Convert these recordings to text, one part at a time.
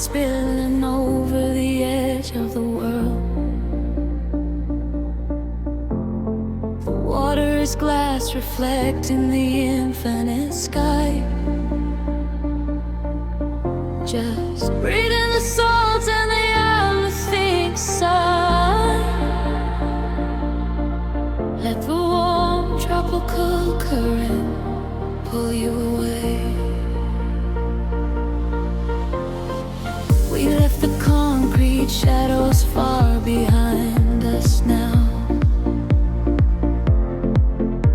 spilling over the edge of the world. The water is glass reflecting the infinite sky. Just breathing the salt and the uplifting sun. Let the warm tropical current pull you away. We left the concrete shadows far behind us now,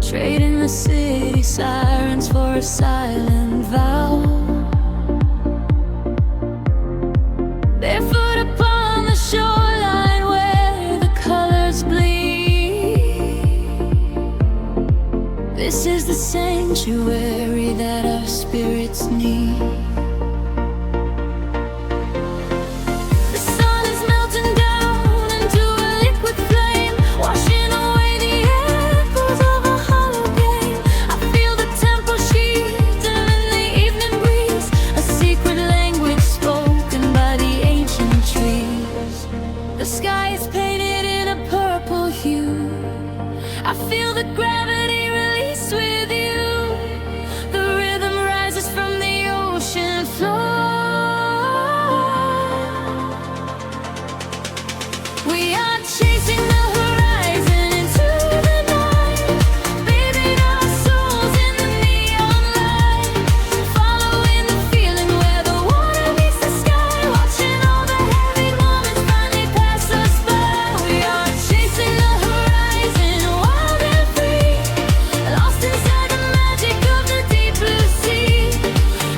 trading the city sirens for a silent vow. Barefoot upon the shoreline where the colors bleed. This is the sanctuary that our spirits need. The sun is melting down into a liquid flame, washing away the echoes of a hollow game. I feel the temple sheets and in the evening breeze, a secret language spoken by the ancient trees. The sky is painted in a purple hue. I feel the gravity release with you. The rhythm rises from the ocean floor. We are chasing the horizon into the night, bathing our souls in the neon light, following the feeling where the water meets the sky, watching all the heavy moments finally pass us by. We are chasing the horizon, wild and free, lost inside the magic of the deep blue sea,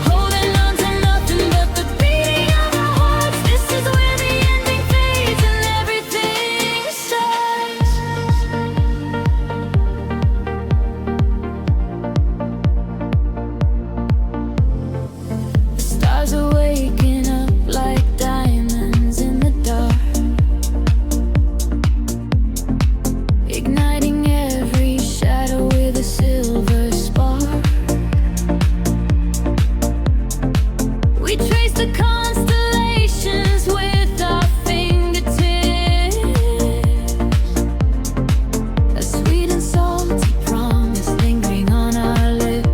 holding on to nothing but the beating of our hearts. This is where the ending fades and everything starts. The stars are waking up like diamonds in the dark, igniting every shadow with a silver spark. We trace the constellations with our fingertips, a sweet and salty promise lingering on our lips.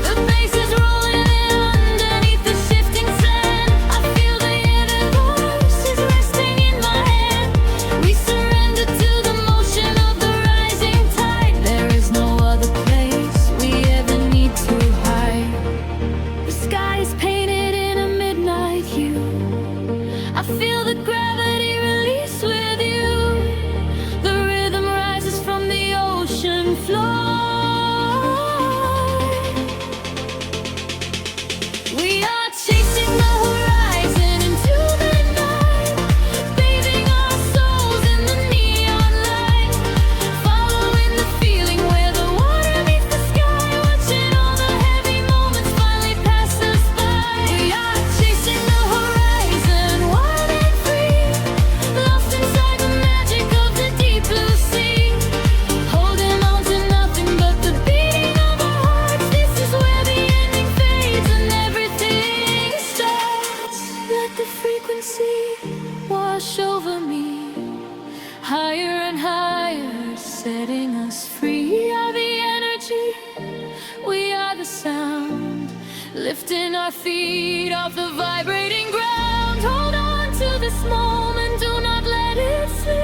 The bass is rolling in underneath the shifting sand. I feel the universe is resting in my hand. We surrender to the motion of the rising tide. There is no other place we ever need to hide. The sky is painted in a midnight hue. I feel the gravity release with you. The rhythm rises from the ocean floor. We are chasing the horizon into the night, bathing our souls in the neon light, following the feeling where the water meets the sky, watching all the heavy moments finally pass us by. We are chasing the horizon, wild and free, lost inside the magic of the deep blue sea, holding on to nothing but the beating of our hearts. This is where the ending fades and everything starts. Let the frequency wash over me, higher and higher, setting us free. We are the energy, we are the sound, lifting our feet off the vibrating ground. Hold on to this moment, do not let it slip.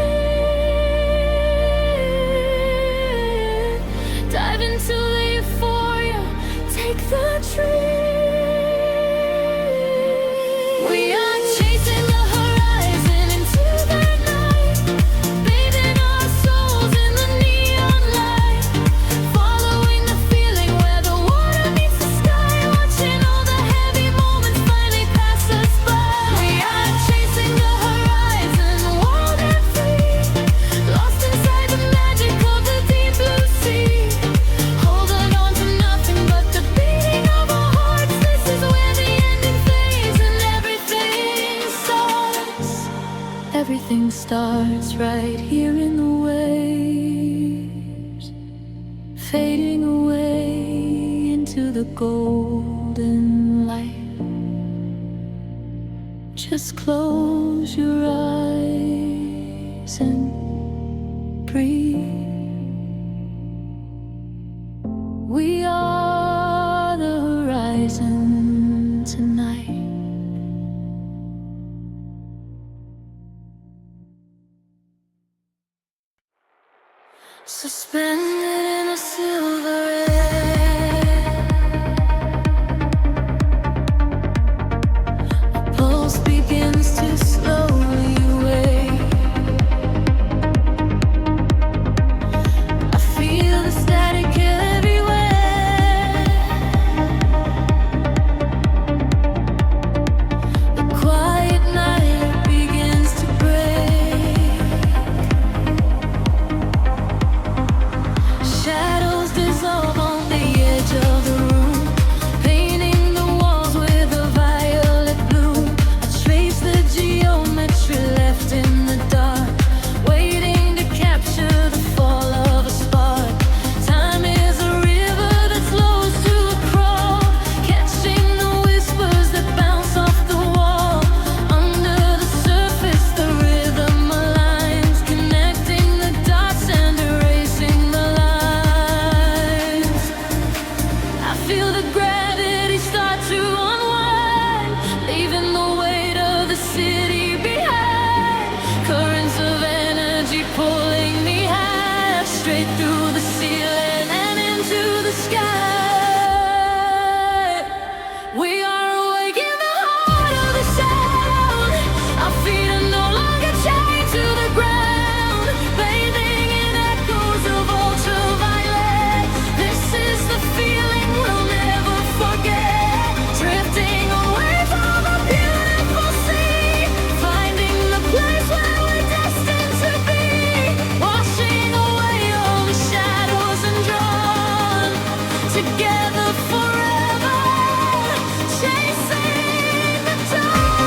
Dive into the euphoria, take the trip. We are chasing the horizon into the night, bathing our souls in the neon light, following the feeling where the water meets the sky, watching all the heavy moments finally pass us by. We are chasing the horizon, wild and free, lost inside the magic of the deep blue sea, holding on to nothing but the beating of our hearts. This is where the ending fades and everything starts. Everything starts right here in the waves, fading away into the gold. golden light. Just close your eyes and breathe. We are the horizon tonight. Suspended in a silver air, a pulse begins to slowly wake. I feel the static everywhere. The quiet night begins to break. Shadows dissolve on the edge of the room, painting the walls with a violet bloom. I trace the geometry left in the dark, waiting to capture the fall of a spark. Time is a river that flows to a crawl, catching the whispers that bounce off the wall. Under the surface, the rhythm aligns, connecting the dots and erasing the lines. I feel the gravity start to unwind, leaving the weight of the city behind. Currents of energy pulling me high, straight through the ceiling and into the sky. We are awake in the heart of the sound. Our feet are no longer chained to the ground, bathing in echoes of ultraviolet. This is the feeling we'll never forget. Drifting away from a beautiful sea, finding the place where we're destined to be. Washing away all the shadows and drawn together forever, chasing the dawn.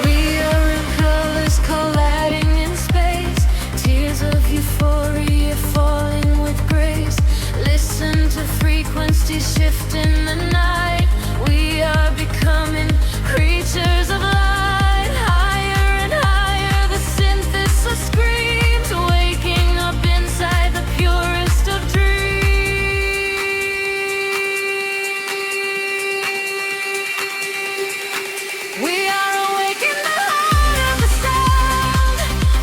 We are in colors colliding in space, tears of euphoria falling with grace. Listen to frequencies shift in the night. We are becoming creatures of light. Higher and higher, the synthesis screams, waking up inside the purest of dreams. We are awake in the heart of the sound.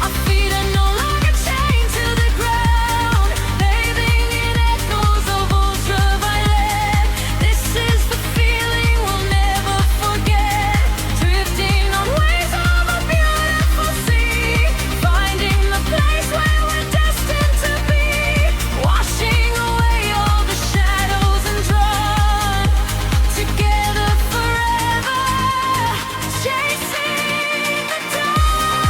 Our feet are no longer chained to the ground, bathing in echoes of ultraviolet. This is the feeling we'll never forget. Drifting on waves of a beautiful sea, finding the place where we're destined to be. Washing away all the shadows and drawn together forever, chasing the dawn.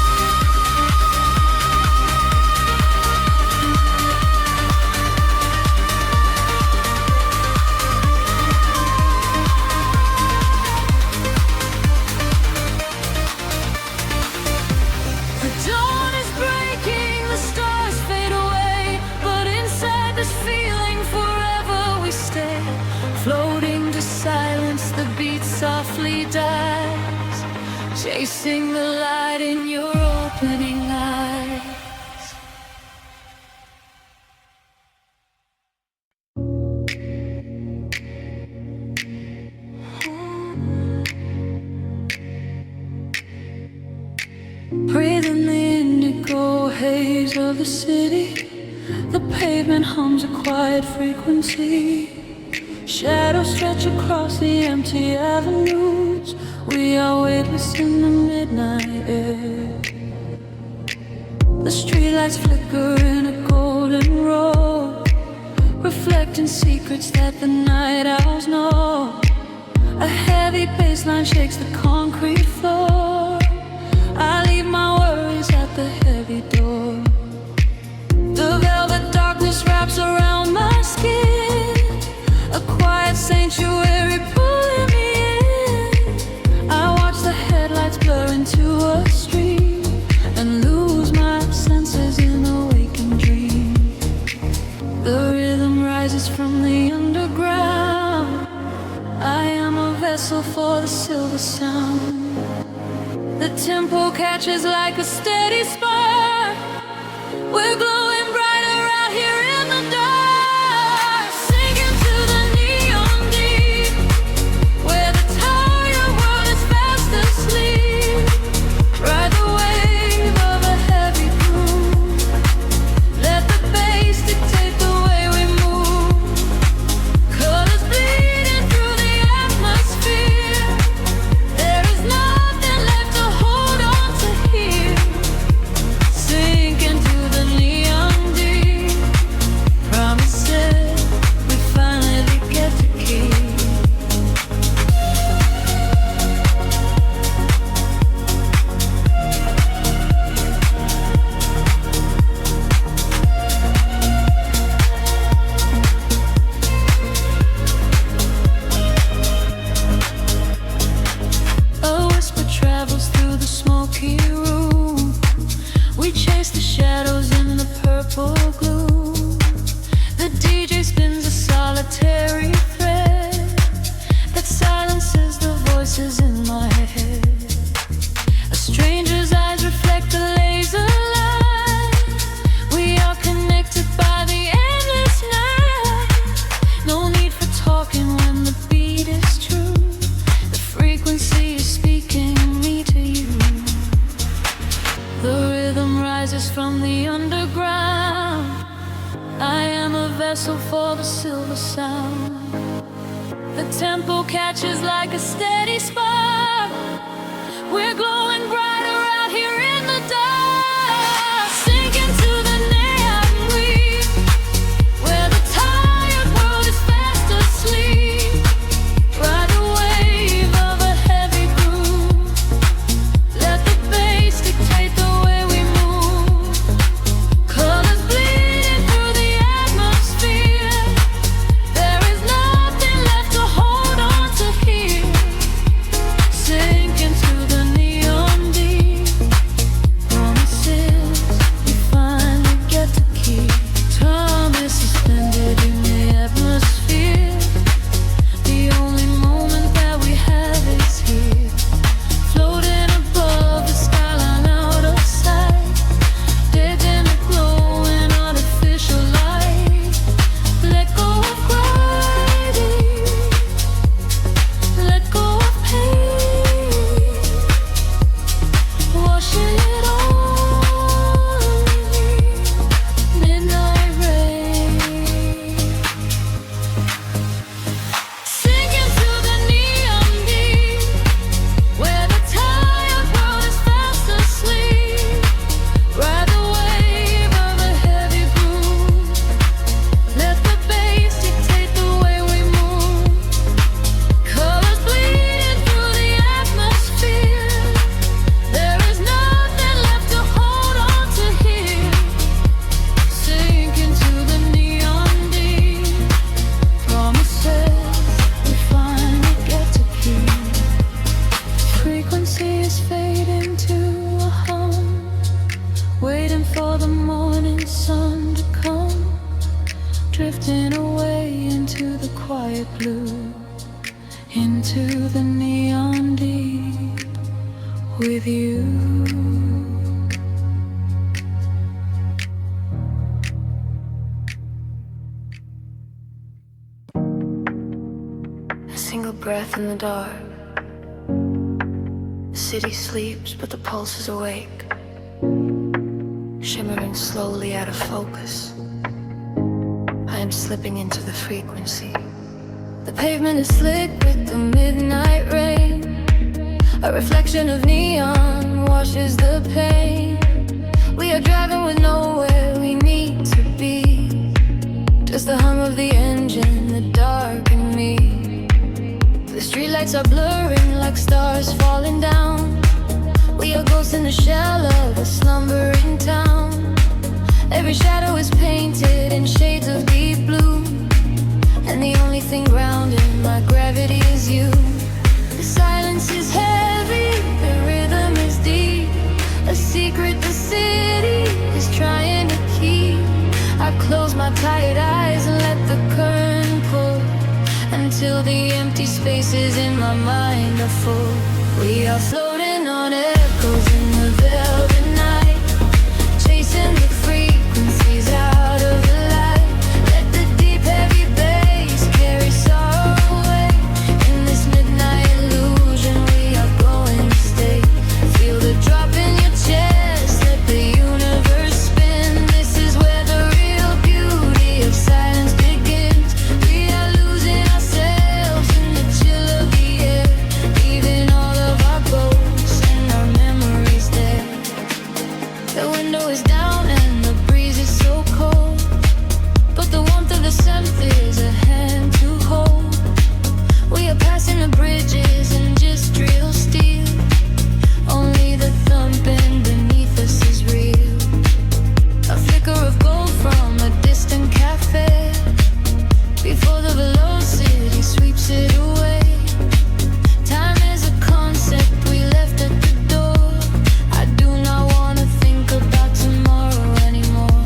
The dawn is breaking, the stars fade away, but inside this feeling forever we stay. Floating to silence, the beat softly dies, chasing the light in your opening eyes. haze of the city. The pavement hums a quiet frequency. Shadows stretch across the empty avenues. We are weightless in the midnight air. The streetlights flicker in a golden row, reflecting secrets that the night owls know. A heavy bassline shakes the concrete floor. I leave my worries at the heavy door. The velvet darkness wraps around my skin, a quiet sanctuary pulling me in. I watch the headlights blur into a stream and lose my senses in a waking dream. The rhythm rises from the underground. I am a vessel for the silver sound. The tempo catches like a steady spark. We're glowing brighter out here in the dark, sinking to the neon deep, where the tired world is fast asleep. Ride the wave of a heavy groove. Let the bass dictate the way we move. Colors bleeding through the atmosphere. There is nothing left to hold on to here. Sink into the neon deep. Promises we finally get to keep. A whisper travels through the smoky room. We chase the shadows in the purple gloom. The DJ spins a solitary thread that silences the voices in my head. A stranger's eyes reflect the laser light. We are connected by the endless night. No need for talking when the beat is true. The frequency is speaking me to you. The rhythm rises from the underground. I am a vessel for the silver sound. The tempo catches like a steady spark. We're glowing brighter out here in the dark, sinking to the neon green, where the tired world is fast asleep. Ride the wave of a heavy groove. Let the bass dictate the way we move. Colors bleeding through the atmosphere. There is nothing left to hold on to here. Sink into the neon deep. Promises we finally get to keep. Time is suspended in the atmosphere. The only moment that we have is here. Floating above the skyline out of sight. Dead in a glowing artificial light. Let go of gravity. Let go of pain. Washing it all away. Midnight rain. Sinking to the neon deep, where the tired world is fast asleep. Ride the wave of a heavy groove. Let the bass dictate the way we move. Colors bleeding through the atmosphere. There is nothing left to hold on to here. Sink into the neon deep. Promises we finally get to keep. Frequency is fading to a hum, waiting for the morning sun to come. Drifting away into the quiet blue, into the neon deep with you. A single breath in the dark. The city sleeps, but the pulse is awake. shimmering slowly out of focus. I am slipping into the frequency. The pavement is slick with the midnight rain. A reflection of neon washes the pain. We are driving with nowhere we need to be. Just the hum of the engine, the dark and me. The streetlights are blurring like stars falling down. We are ghosts in the shell of a slumbering town. Every shadow is painted in shades of deep blue, and the only thing grounding my gravity is you. The silence is heavy, the rhythm is deep. A secret the city is trying to keep. I close my tired eyes and let the current pull until the empty spaces in my mind are full. We are floating on echoes in the velvet night, chasing the frequencies out of the light. Let the deep heavy bass carry sorrow away. In this midnight illusion we are going to stay. Feel the drop in your chest, let the universe spin. This is where the real beauty of silence begins. We are losing ourselves in the chill of the air, leaving all of our ghosts and our memories there. The window is down and the breeze is so cold, but the warmth of the synth is a hand to hold. We are passing the bridges and just real steel. Only the thumping beneath us is real. A flicker of gold from a distant cafe before the velocity sweeps it away. Time is a concept we left at the door. I do not want to think about tomorrow anymore.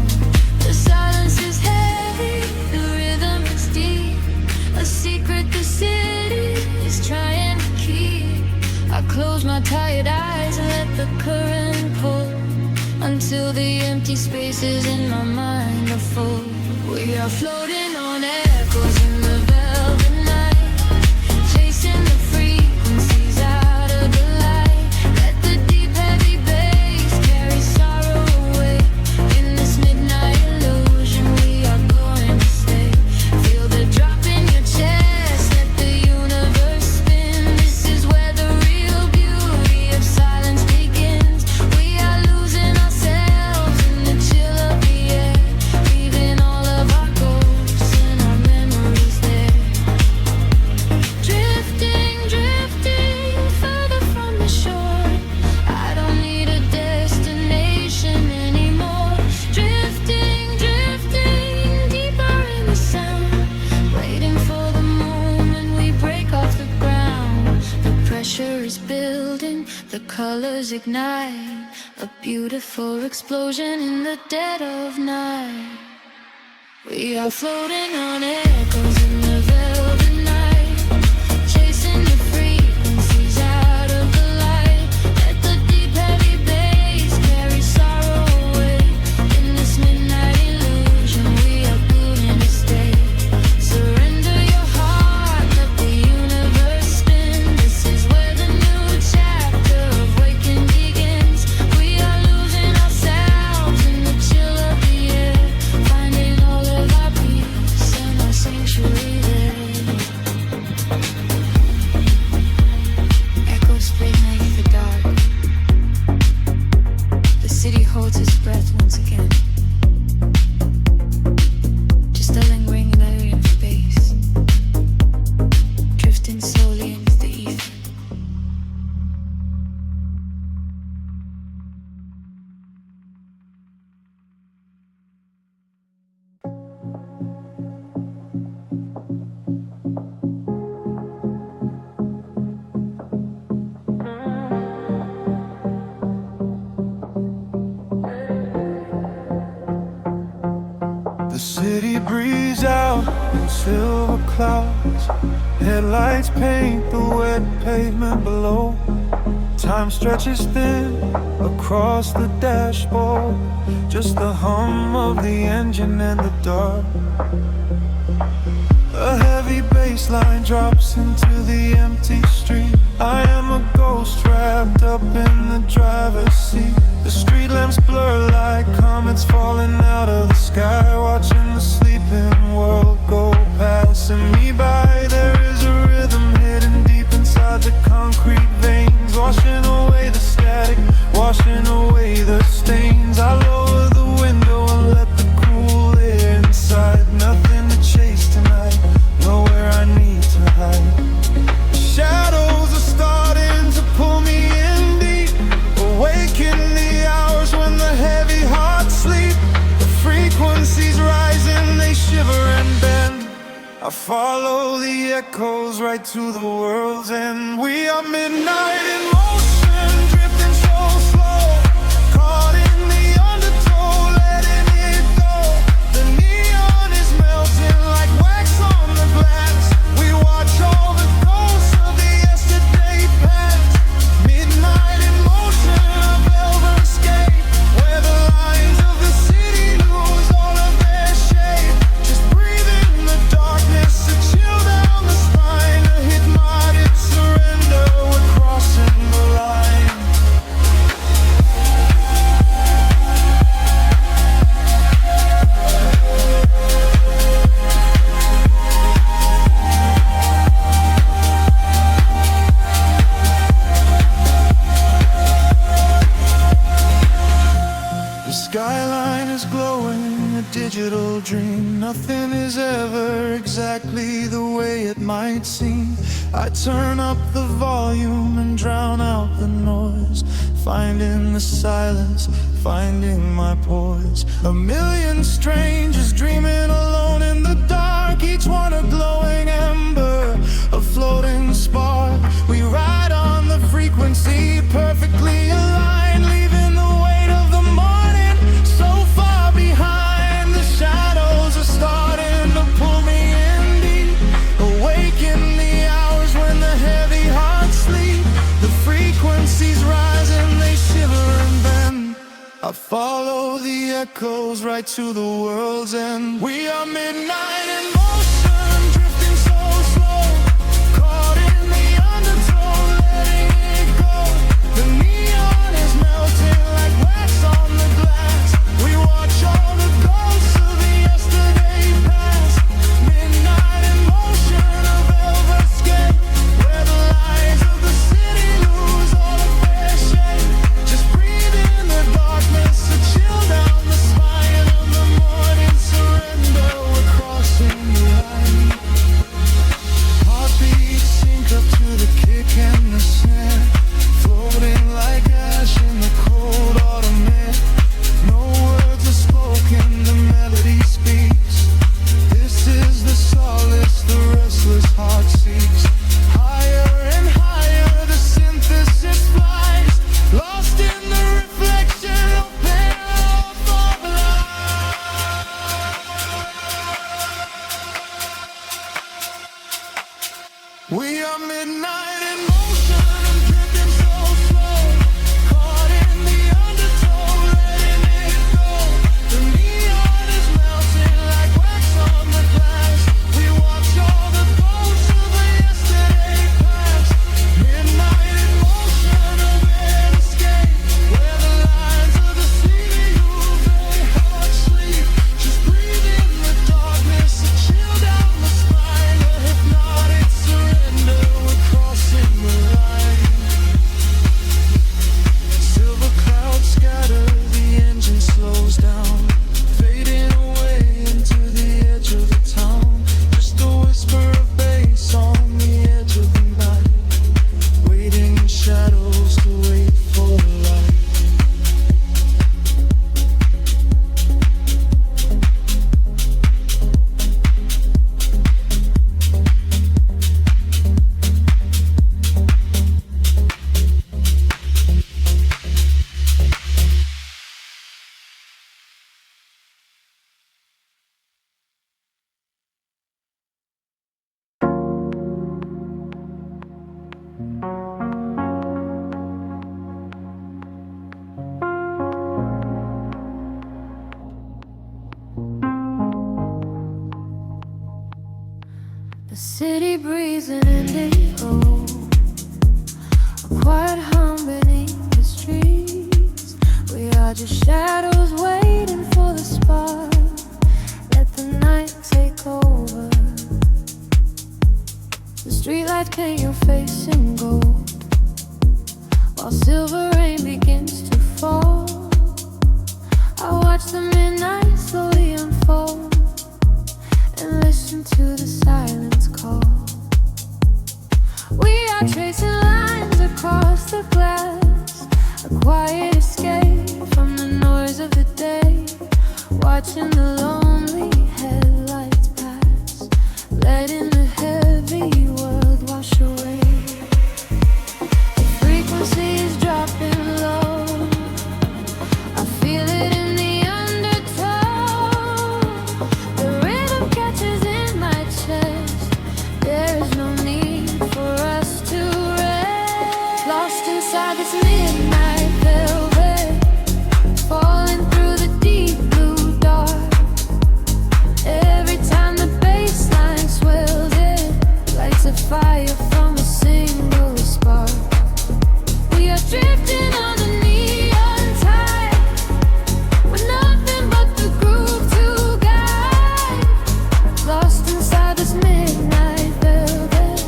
The silence is heavy, the rhythm is deep. A secret the city is trying to keep. I close my tired eyes and let the current pull until the empty spaces in my mind are full. We are floating on echoes in the velvet night, chasing the frequencies out of the light. Let the deep heavy bass carry sorrow away. In this midnight illusion we are going to stay. Feel the drop in your chest, let the universe spin. This is where the real beauty of silence begins. We are losing ourselves in the chill of the air, leaving all of our ghosts and our memories there. Drifting, drifting further from the shore. I don't need a destination anymore. Drifting, drifting deeper in the sound, waiting for the moment we break off the ground. The pressure is building, the colors ignite, a beautiful explosion in the dead of night. We are floating on echoes in the velvet night, chasing the frequencies out of the light. Let the deep heavy bass carry sorrow away. In this midnight illusion we are going to stay. Surrender your heart, let the universe spin. This is where the new chapter of waking begins. We are losing ourselves in the chill of the air, finding all of our peace and our sanctuary there. Echoes play beneath the dark. The city holds its breath once again. Just a lingering layer of space, drifting slowly into the ether. The city breathes out in silver clouds. Headlights paint the wet pavement below. Time stretches thin across the dashboard. Just the hum of the engine and the dark. A heavy bass line drops into the empty street. I am a ghost trapped up in the driver's seat. The street lamps blur like comets passing me by. There is a rhythm hidden deep inside the concrete veins, washing away the static, washing away the stains. I lower the window and let the cool air inside. Nothing to chase tonight, nowhere I need to hide. Shadows are starting to pull me in deep, awaken the hours when the heavy hearts sleep. The frequencies rising, they shiver and bend. I follow the echoes right to the world's end. We are midnight in motion, drifting so slow, caught in the undertow, letting it go. The neon is melting like wax on the glass. We watch all the ghosts of the yesterday past. Midnight in motion, a velvet escape, where the lines of the city lose all of their shape. Just breathe in the darkness, a chill down the spine, a hypnotic surrender. We're crossing the line. The skyline is glowing, a digital dream. Nothing is ever exactly the way it might seem. I turn up the volume and drown out the noise, finding the silence, finding my poise. A million strangers dreaming alone in the dark, each one a glowing ember, a floating spark. We ride on the frequency, perfectly aligned, leaving the weight of the morning so far behind. The shadows are starting to pull me in deep, awaken the hours when the heavy hearts sleep. The frequencies rise and they shiver and bend. I follow the echoes right to the world's end. We are midnight in motion, drifting so slow, caught in the undertow, letting it go. The neon is melting like wax on the glass. We watch all the ghosts of the yesterday past. Midnight in motion, a velvet escape, where the lights of the city lose all of their shape. Just breathe in the darkness, a chill down the spine, and the morning surrender. We're crossing the line. Heartbeats sync up to the kick and the snare, floating like ash in the cold autumn air. No words are spoken, the melody speaks. This is the solace the restless heart seeks. Higher and higher the synthesis flies, lost in the reflection of pain for life. We are midnight in motion, drifting so slow, caught in the undertow, letting it go. The neon is melting like wax on the glass. We watch all the ghosts of the yesterday past. Midnight in motion, a red escape, where the lines of the city lose their hard sleep. Just breathe in the darkness, a chill down the spine, a hypnotic surrender. We're crossing the line. Silver clouds scatter, the engine slows down, fading away into the edge of the town. Just a whisper of bass on the edge of the night, waiting in shadows to wait for the light. The city breeze and indigo, a quiet hum beneath the streets. We are just shadows waiting for the spark. Let the night take over. Streetlights paint your face in gold, while silver rain begins to fall. I watch the midnight slowly unfold and listen to the silence call. We are tracing lines across the glass, a quiet escape from the noise of the day, watching the lonely headlights pass, letting the heavy world wash away. The frequency is dropping low, I feel it in the undertow. The rhythm catches in my chest, there is no need for us to rest. Lost inside this midnight velvet, falling through the deep blue dark. Every time the bass line swells, it lights a fire from a single spark. We are drifting on the neon tide, with nothing but the groove to guide. Lost inside this midnight velvet,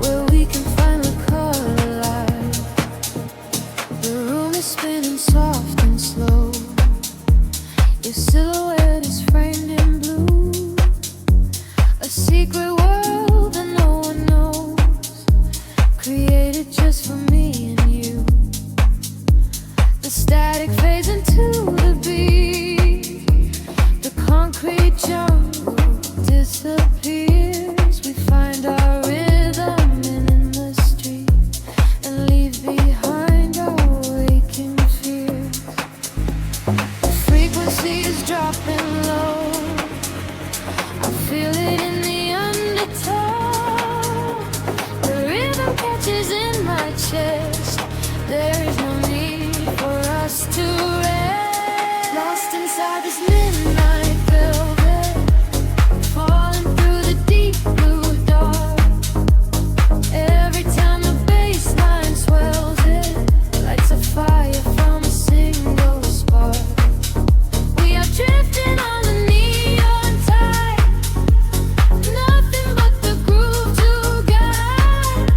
where we can finally collide. The room is spinning soft and slow, your silhouette is framed in blue, a secret world that no one knows, created just for me and you. The static fades into the beat, the concrete jungle disappears. We find our rhythm in the street and leave behind our waking fears. The frequency is dropping low, I feel it in the undertow. The rhythm catches in my chest, there is no need for us to rest. Lost inside this midnight velvet, falling through the deep blue dark. Every time the bass line swells, it lights a fire from a single spark. We are drifting on the neon tide, nothing but the groove to guide.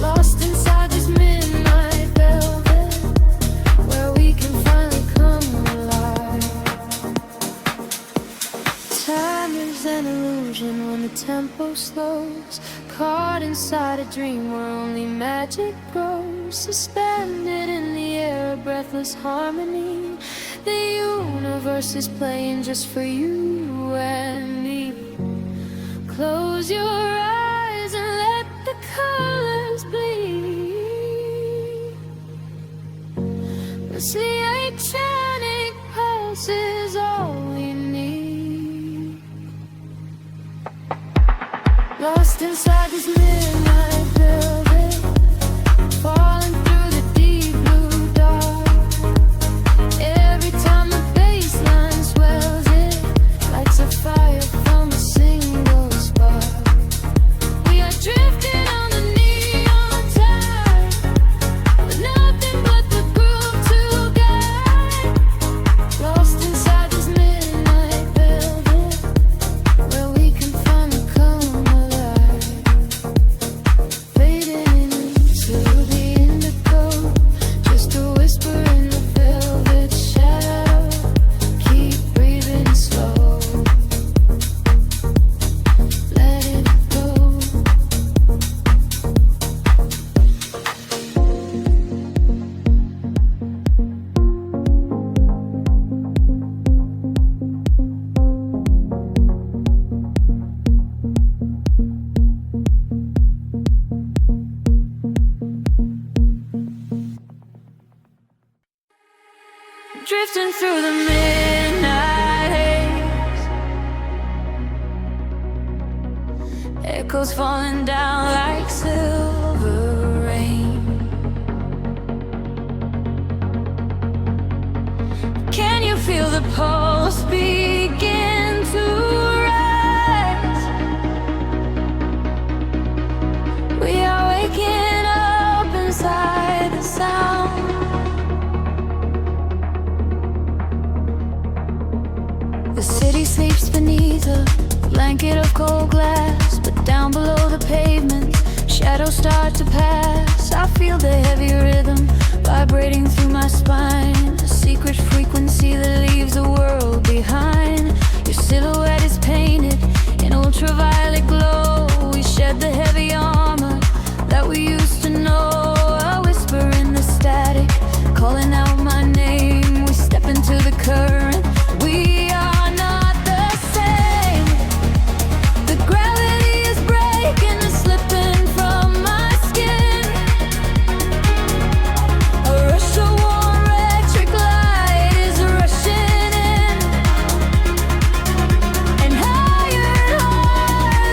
Lost inside this midnight velvet, where we can finally come alive. Time is an illusion when the tempo slows, caught inside a dream where only magic grows. Suspended in the air, a breathless harmony. The universe is playing just for you and me. Close your eyes and let the colors bleed. This electronic pulse is all we need. Lost inside this midnight velvet, falling through the deep blue dark. Every time the bass line swells, it lights a fire from a single spark. We are drifting on the neon tide, with nothing but the groove to guide. Lost inside this midnight velvet, where we can finally come alive. Fading into the indigo, just a whisper in the velvet shadow. Keep breathing slow, let it go. Drifting through the midnight haze, echoes falling down like silver rain. Can you feel the pulse begin to rise? We are waking up inside the sound. The city sleeps beneath a blanket of cold glass, but down below the pavement, shadows start to pass. I feel the heavy rhythm vibrating through my spine, a secret frequency that leaves the world behind. Your silhouette is painted in ultraviolet glow. We shed the heavy armor that we used to know. A whisper in the static, calling out my name. We step into the current. We are not the same. The gravity is breaking and slipping from my skin. A rush of warm electric light is rushing in, and higher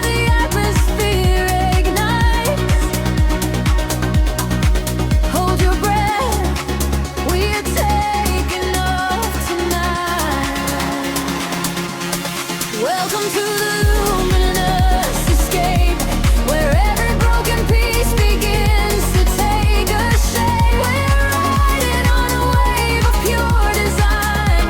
the atmosphere ignites. Hold your breath, we are taking off tonight. Welcome to the luminous escape, where every broken piece begins to take a shape. We're riding on a wave of pure design,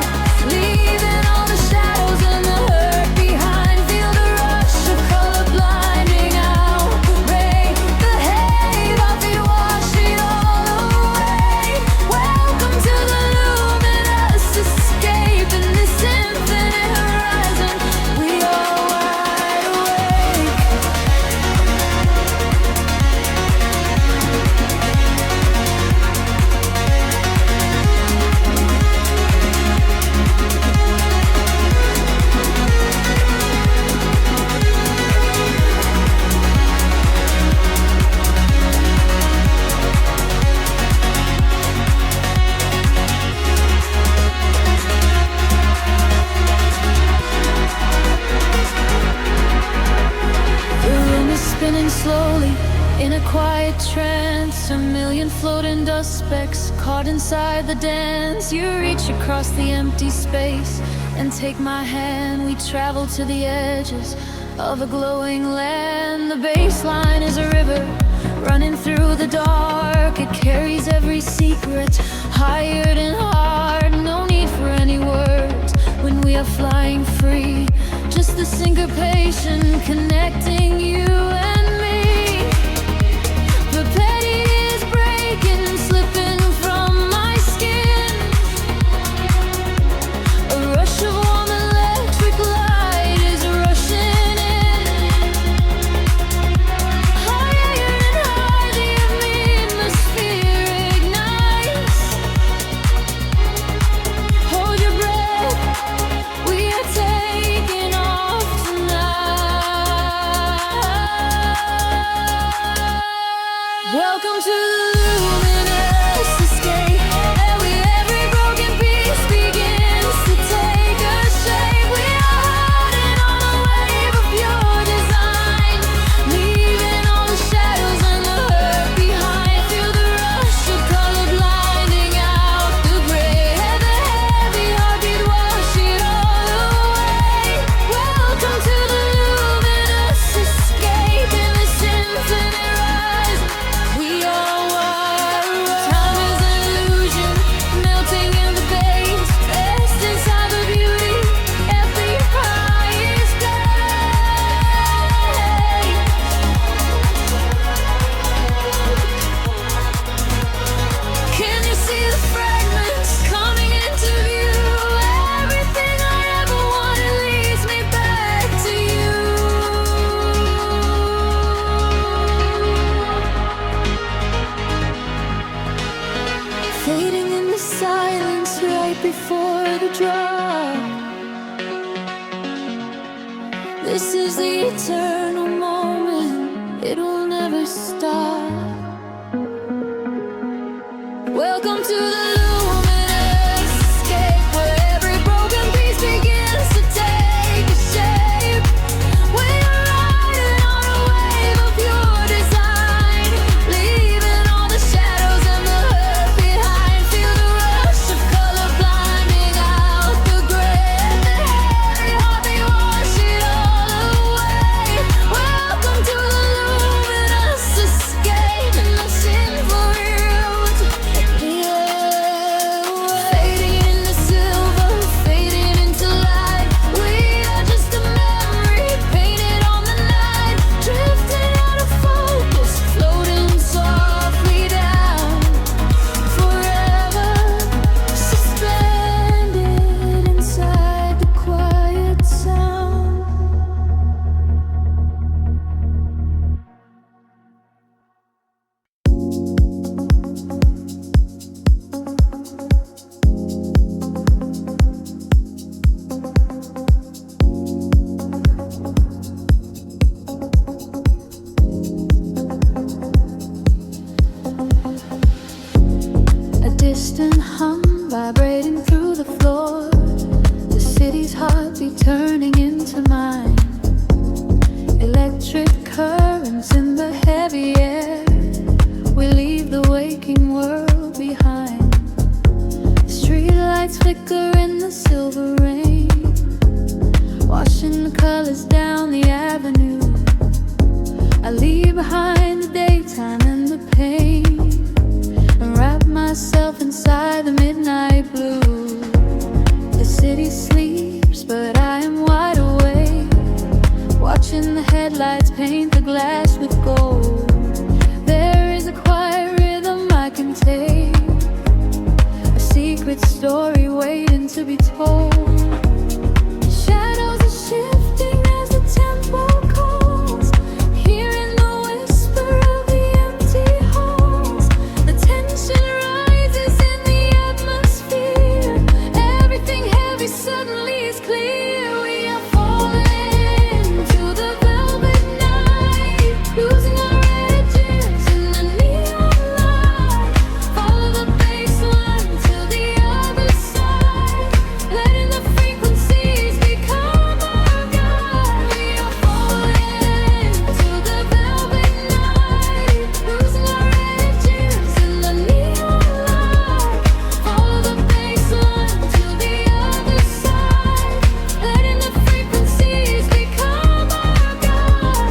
leaving all the shadows and the hurt behind. Feel the rush of color blinding out the rain. The haze of it wash it all away. Welcome to the luminous escape, in this infinite horizon we are wide awake. The room is spinning slowly in a quiet trance. A million floating dust specks caught inside the dance. You reach across the empty space and take my hand. We travel to the edges of a glowing land. The baseline is a river running through the dark. It carries every secret, hired and hard. No need for any words when we are flying free. Just the syncopation connecting you and me. The petty is breaking and slipping from my skin. A rush of warm electric light is rushing in. Higher and higher the atmosphere ignites. Hold your breath, we are taking off tonight. Welcome to the luminous escape, where every broken piece begins to take a shape. We are riding on a wave of pure design, leaving all the shadows and the hurt behind. Feel the rush of color blinding out the gray, and the heavy heartbeat wash it all away. Welcome to the luminous escape, in this infinite rise we are wide awake. Time is an illusion, melting in the base, dressed inside the beauty, every high is Can you see the fragments coming into view? Everything I ever wanted leads me back to you. Fading in the silence right before the drop. This is the eternal moment, it will never stop. Welcome to the luminous escape, where every broken piece begins to take a shape. We are riding on a wave of pure design, leaving all the shadows and the hurt behind. Feel the rush of color blinding out the gray, and the heavy heartbeat wash it all away. Welcome to the luminous escape, in the sinful route. Yeah. whisper in the silver rain, washing the colors down the avenue. I leave behind the daytime and the pain, and wrap myself inside the midnight blue. The city sleeps, but I am wide awake, watching the headlights paint the glass with gold. There is a quiet rhythm I can take, a secret story waiting to be told. Shadows are shifting as the tempo calls, hearing the whisper of the empty halls. The tension rises in the atmosphere, everything heavy suddenly is clear. We are falling to the velvet night, losing our edges in the neon light. Follow the bass line to the other side, letting the frequencies become our guide. We are falling to the velvet night, losing our edges in the neon light. Follow the bass line to the other side, letting the frequencies become our guide.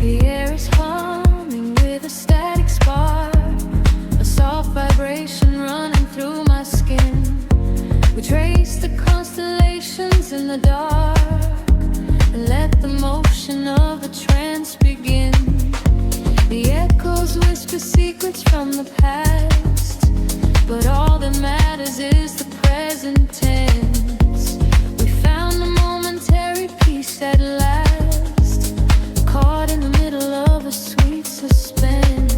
The air is humming with a static spark, a soft vibration running through my skin. We trace the constellations in the dark, and let the motion of the trance begin. The echoes whisper secrets from the past, but all that matters is the present tense. We found a momentary peace at last, caught in the middle of a sweet suspense.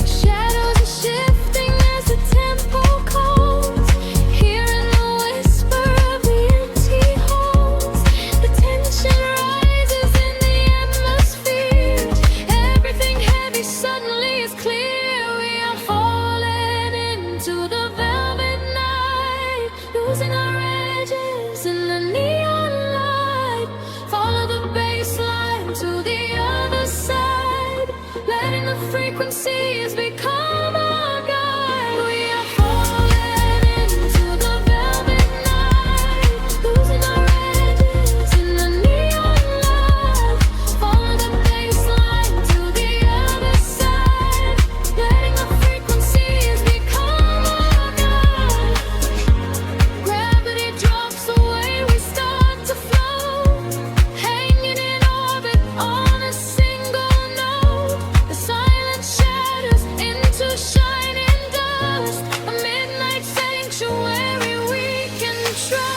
Shadows are shifting as the tempo calls, hearing the whisper of the empty halls. The tension rises in the atmosphere, everything heavy suddenly is clear. We are falling into the velvet night, losing our edges in the neon light. Follow the bass line to the other side, letting the frequencies become our guide. We are falling into the velvet night, losing our edges in the neon light. Follow the bass line to the other side, letting the frequencies become our guide. Gravity drops away, we start to float, hanging in orbit on a single note. The silence shatters into shining dust, a midnight sanctuary we can trust.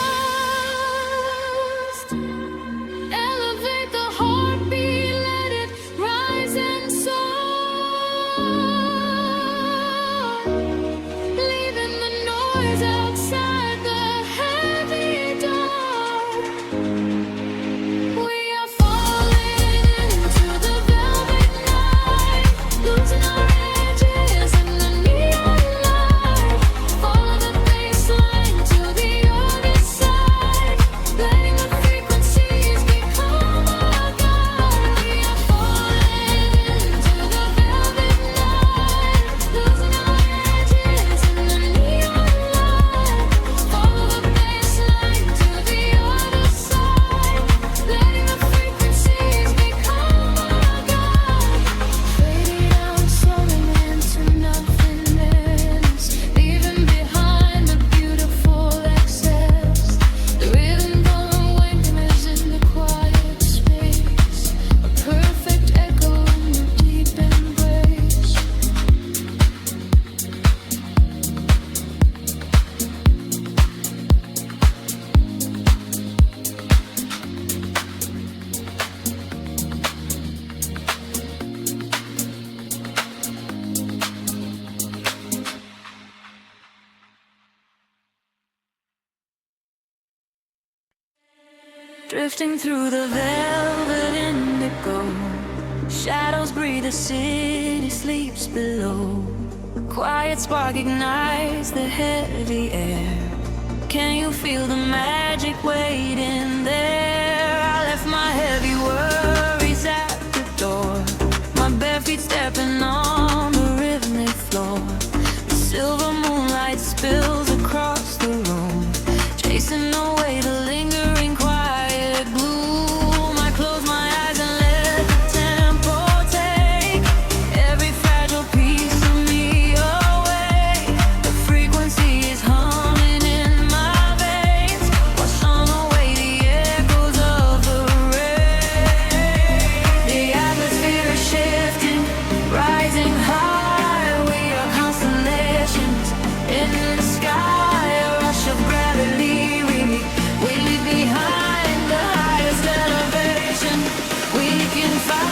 Elevate the heartbeat, let it rise and soar, leaving the noise outside the heavy dark. We are falling into the velvet night, losing our edges in the neon light. Follow the bass line to the other side, letting the frequencies become our guide. We are falling into the velvet night, losing our edges in the neon light. Follow the bass line to the other side, letting the frequencies become our guide. Fading out, slowing into nothingness, leaving behind the beautiful excess. The rhythm going wings in the quiet space, a perfect echo in your deep embrace. Drifting through the velvet indigo, shadows breathe, the city sleeps below. Quiet spark ignites the heavy air. Can you feel the magic waiting there? I left my heavy worries at the door, my bare feet stepping on the rhythmic floor. The silver moonlight spills across the room, chasing away the lingering quiet gloom. I close my eyes and let the tempo take every fragile piece of me away. The frequency is humming in my veins, washing away the echoes of the rain. The atmosphere is shifting, rising high. We are constellations in the sky, a rush of gravity. We leave behind the highest elevation we can find.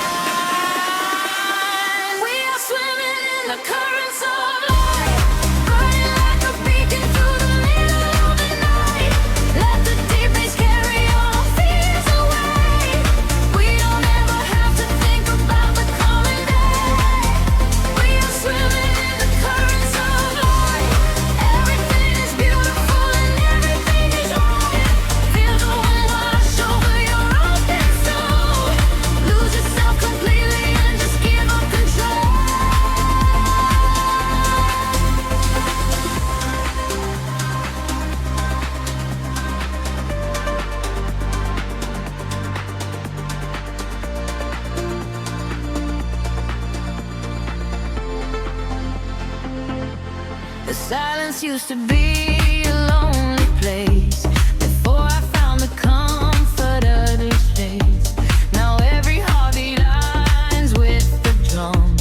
We are swimming in the currents of light, burning like a beacon through the middle of the night. Let the deep bass carry our fears away. We don't ever have to think about the coming day. We are swimming in the currents of light. Everything is beautiful and everything is right. Feel the wind wash over your open soul. Lose yourself completely and just give up control. The silence used to be a lonely place before I found the comfort of this place. Now every heartbeat aligns with the drum,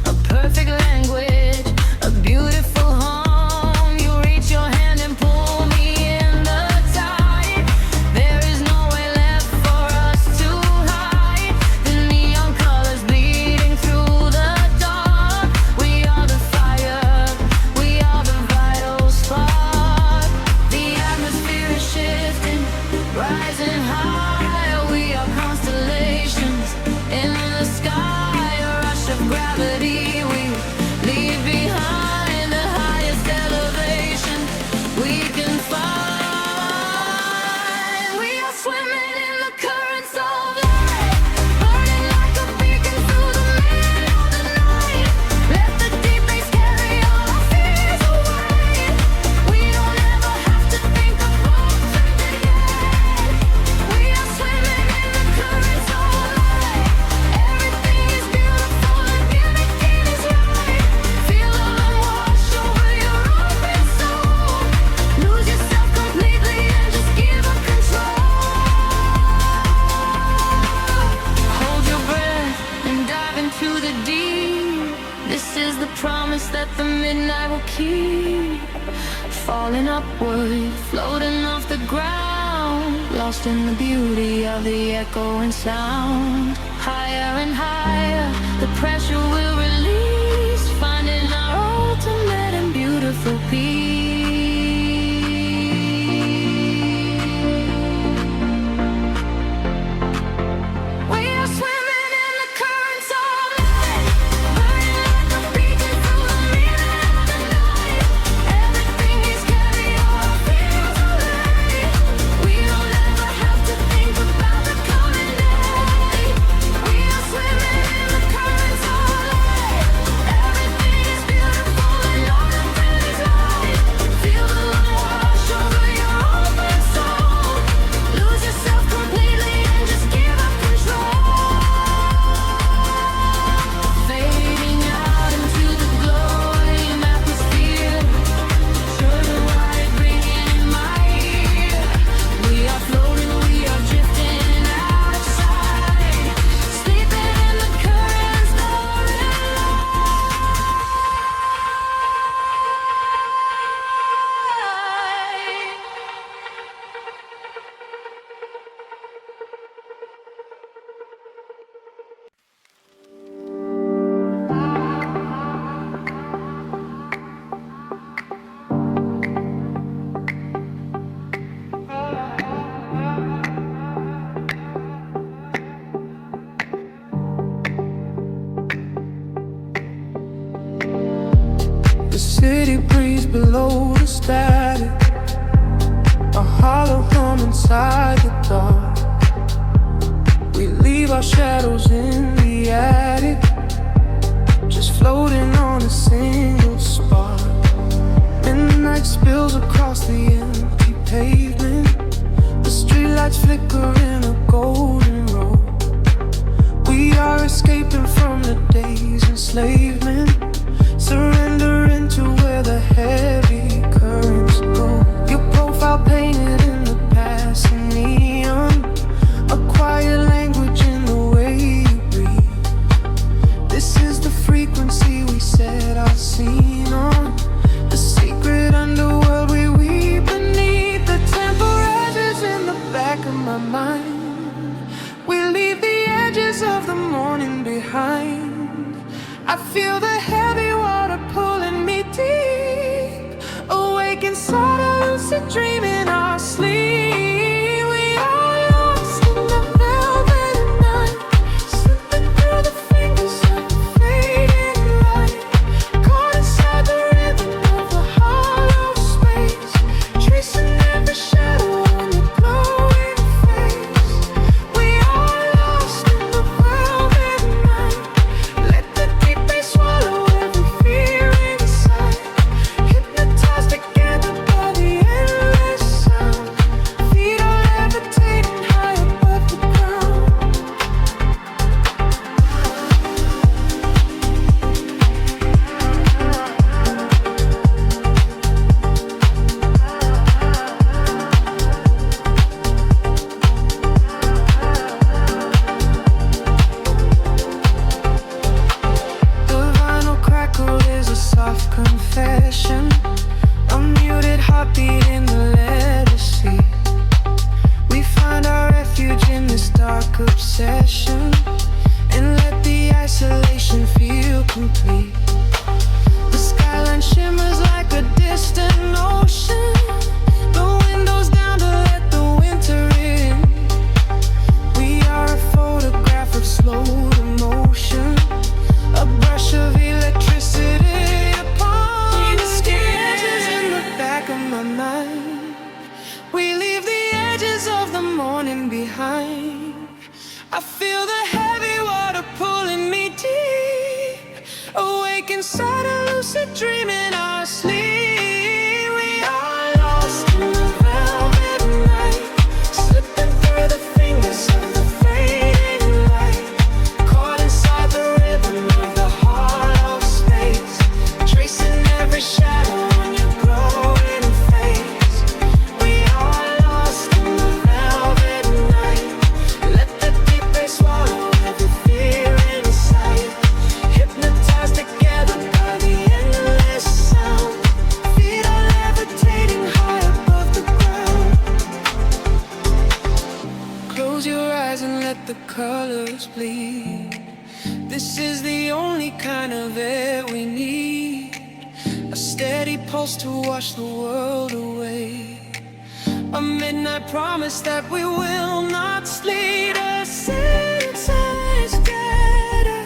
a perfect language, a beautiful home. You reach your hand and pull me in the tide. There is nowhere left for us to hide. The neon colors bleeding through the dark. We are the fire, we are the vital spark. The atmosphere is shifting, rising high. We are constellations in the sky, a rush of gravity. We leave behind the highest elevation we can find. We are swimming in the currents of light, burning like a beacon through the middle of the night. Let the deep bass carry our fears away. We don't ever have to think about today. We are swimming in the currents of light. Everything is beautiful and everything is right. Feel the wind wash over your open soul. Lose yourself completely and just give up control. Hold your breath and dive into the deep. This is the promise that the midnight will keep. Falling upward, floating off the ground, lost in the beauty of the echoing sound. Higher and higher, the pressure will release, finding our ultimate and beautiful peace. We are swimming in the currents of light, burning like a beacon through the middle of the night. Everything is carry our fears away. We don't ever have to think about the coming day. We are swimming in the currents of light. Everything is beautiful and all of it is right. spills across the empty pavement. The streetlights flicker in a golden row. We are escaping from the day's enslavement, surrendering to where the heavy currents go. Your profile painted in the passing neon, a quiet language in the way you breathe. This is the frequency we set our scene on, the secret underworld we weave beneath. The temperatures in the back of my mind. We leave the edges of the morning behind. I feel the heavy water pulling me deep, awake inside a lucid dream in our sleep. We are lost in the velvet night, slipping through the fingers of the fading light, caught inside the rhythm of the hollow space, tracing every shadow on your glowing face. We are lost in the velvet night. Let the deep bass swallow every fear inside, hypnotized together by the endless sound. Feet are levitating high above the ground. The vinyl crackle is a soft confession, a muted heartbeat in the letter C. We find our refuge in this dark obsession, and let the isolation feel complete. The skyline shimmers like a distant ocean, the windows down to let the winter in. We are a photograph of slow emotion, a brush of electricity upon the sketches in the back of my mind. We leave the edges of the morning behind. I feel the heavy water pulling me deep, awake inside a lucid dream in our sleep. We are lost in the velvet night, slipping through the fingers of the fading light, caught inside the rhythm of the hollow space, tracing every shadow on your glowing face. We are lost in the velvet night. Let the deep bass swallow every fear inside, hypnotized together by the endless sound. Feet are levitating high above the ground. Close your eyes and let the colors bleed. This is the only kind of air we need, a steady pulse to wash the world away, a midnight promise that we will not sleep. A senses gather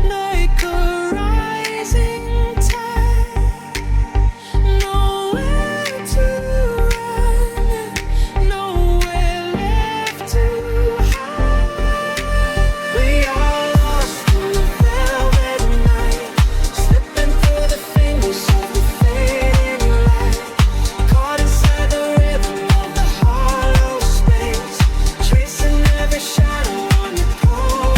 like a rising tide, nowhere to run, nowhere left to hide. We are lost in the velvet night, slipping through the fingers of the fading light, caught inside the rhythm of the hollow space, tracing every shadow on your pole.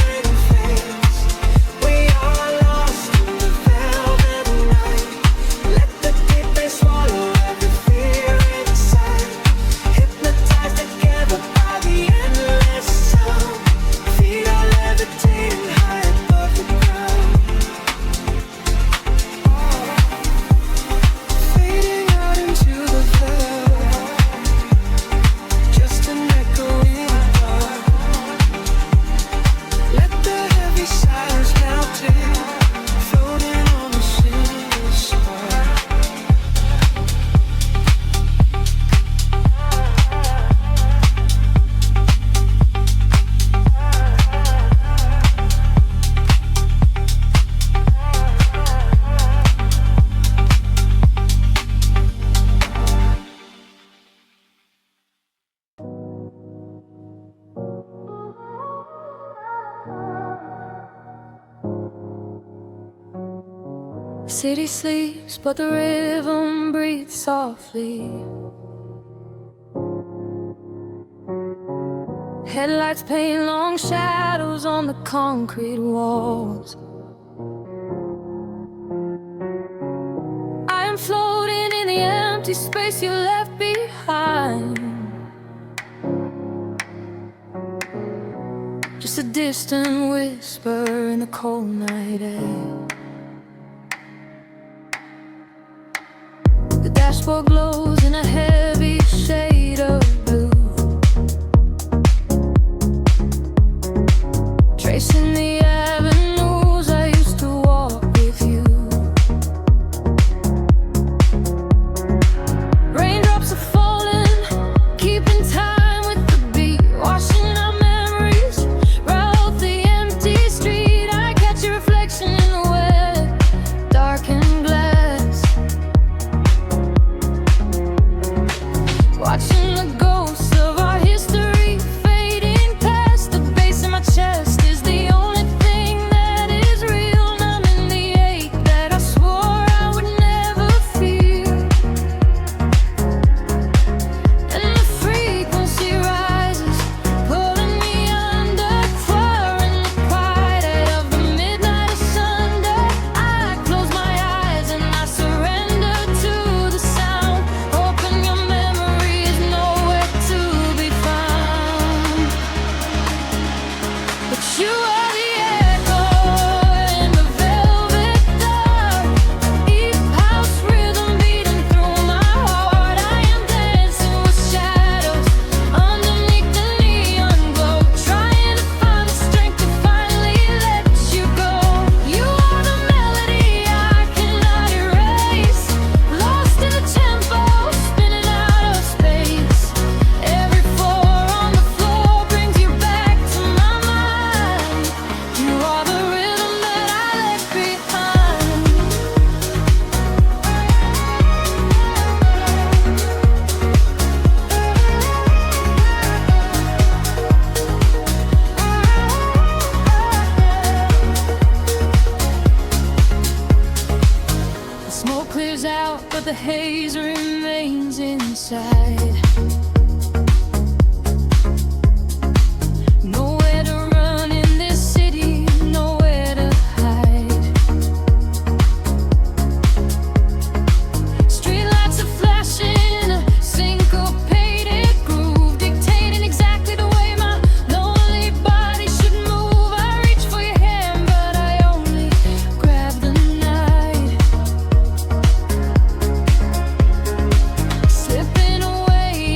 City sleeps, but the rhythm breathes softly. Headlights paint long shadows on the concrete walls. I am floating in the empty space you left behind. Just a distant whisper in the cold night air. The dashboard glows in a heavy shade of blue, tracing the avenues I used to walk with you. Raindrops are falling, keeping time with the beat, washing our memories right off the empty street. I catch your reflection in the wet, darkened glass, watching the ghosts of our history fading past. The bass in my chest is the only thing that is real, numbing the ache that I swore I would never feel. And the frequency rises, pulling me under, clearing the quiet of the midnight of Sunday. I close my eyes and I surrender to the sound, hoping your memory is nowhere to be found. But you are the echo in the velvet dark, deep house rhythm beating through my heart. I am dancing with shadows underneath the neon glow, trying to find the strength to finally let you go. You are the melody I cannot erase, lost in the tempo, spinning out of space. Every floor on the floor brings you back to my mind. You are the rhythm that I left behind. The smoke clears out, but the haze remains inside. Nowhere to run in this city, nowhere to hide. Streetlights are flashing, a syncopated groove, dictating exactly the way my lonely body should move. I reach for your hand, but I only grab the night, slipping away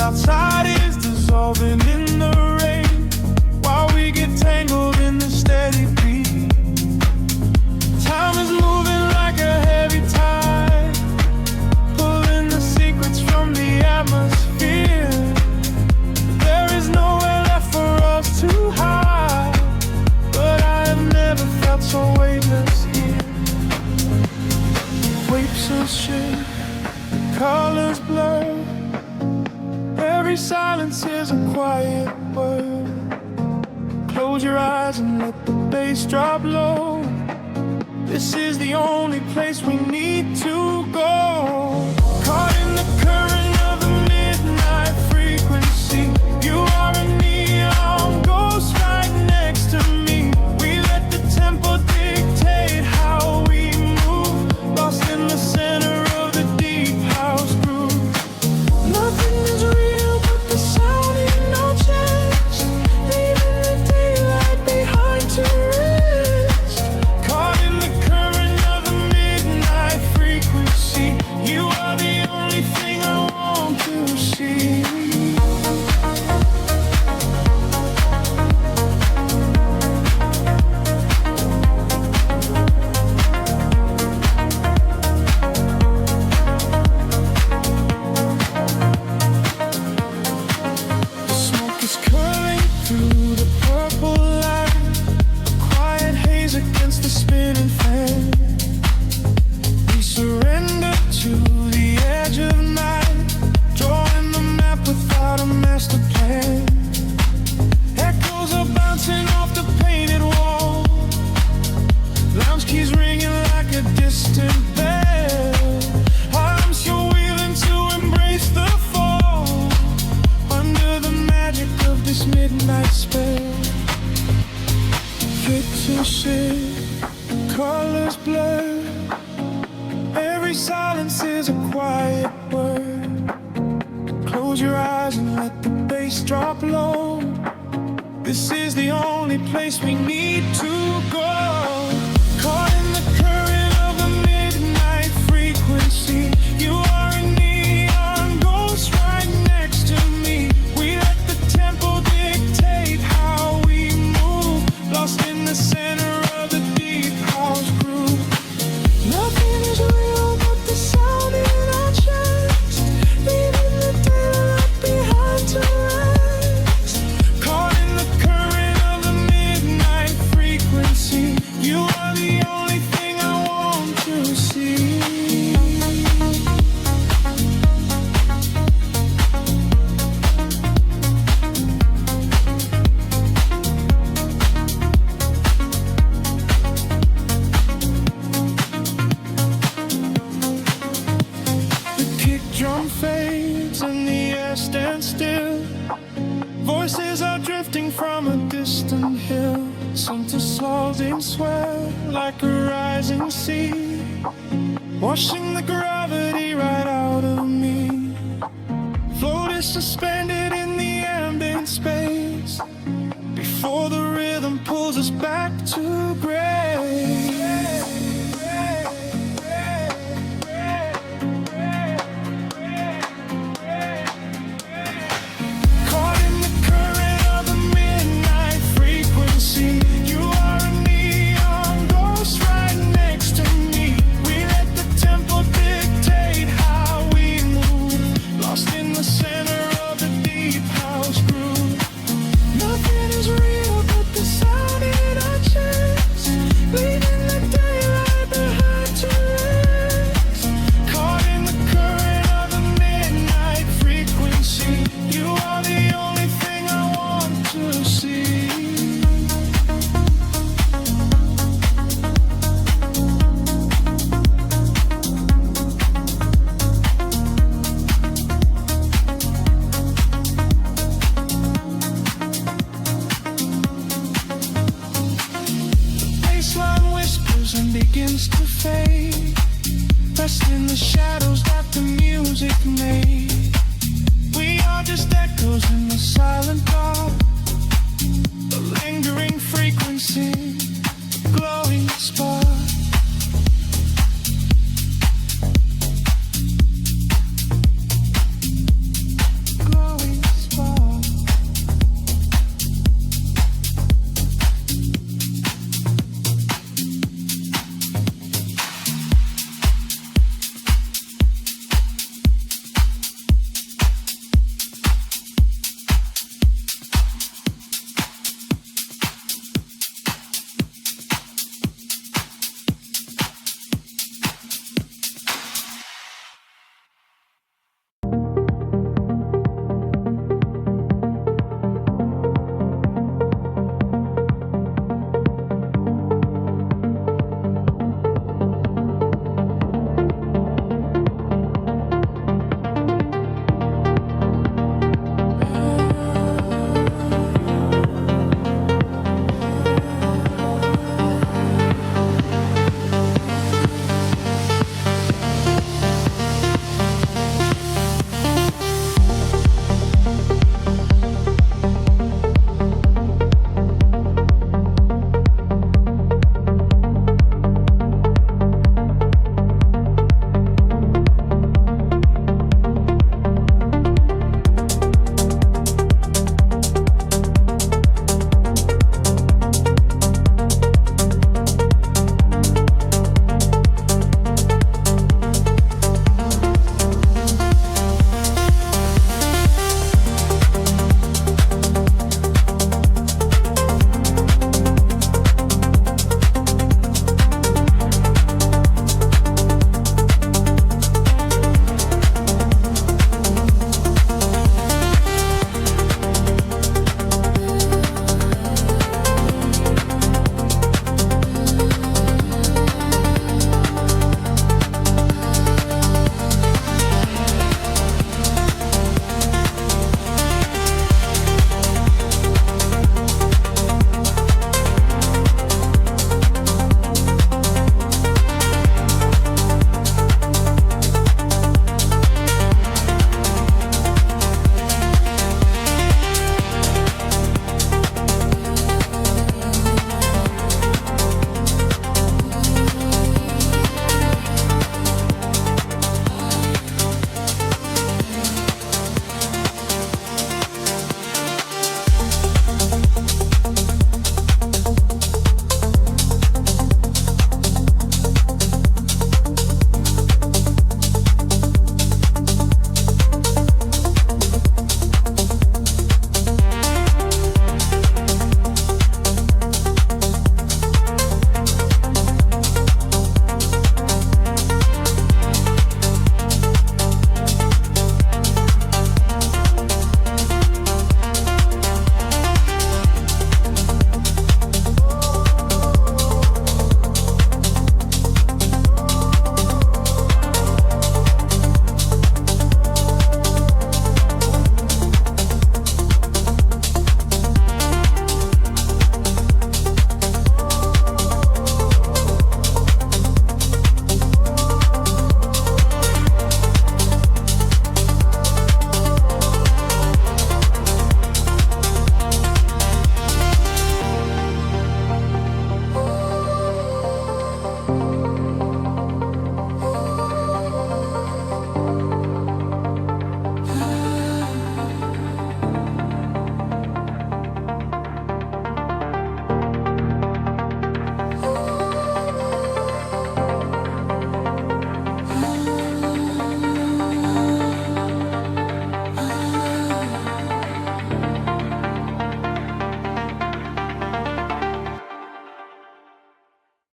outside is dissolving in the rain, while we get tangled in the steady beat. Time is moving like a heavy tide, pulling the secrets from the atmosphere. There is nowhere left for us to hide, but I have never felt so weightless here. Waves of shit, colors blur. Every silence is a quiet word. Close your eyes and let the bass drop low. This is the only place we need to go. Caught in the current of the midnight frequency. You are a neon ghost right next to me. We let the tempo dictate how we move, lost in the center of the deep house groove. Nothing is real but the sound in our chest, leaving the daylight behind to rest. Caught in the current of the midnight frequency. You are the only thing I want to see. The smoke is curling through the purple light, a quiet haze against the spinning fan. We surrender to the edge of night, drawing the map without a master plan. Echoes are bouncing off the painted wall, lounge keys ringing like a distant bell. Arms you're wheeling to embrace the fall, under the magic of this midnight spell. Fictitious colors blur. Every silence is a quiet word. Close your eyes and let the bass drop low. This is the only place we need to go. Caught in the current of the midnight frequency. You are a neon ghost right next to me. We let the tempo dictate how we move, lost in the center of the deep house groove. Nothing is real but the sound in our chest, leaving the daylight behind to rest. Caught in the current of the midnight frequency. You are the only thing I want to see. The kick drum fades and the air stands still. Voices are drifting from a distant hill. Some dissolving sweat like a rising sea, washing the gravity right out of me. Float is suspended in the ambient space, before the rhythm pulls us back to grace. Caught in the current of the midnight frequency. You are a neon ghost right next to me. We let the tempo dictate how we move, lost in the center of the deep house groove. Nothing is real but the sound in our chest, leaving the daylight behind to rest. Caught in the current of the midnight frequency. You are the only thing I want to see. Baseline whispers and begins to fade, rest in the shadows that the music made.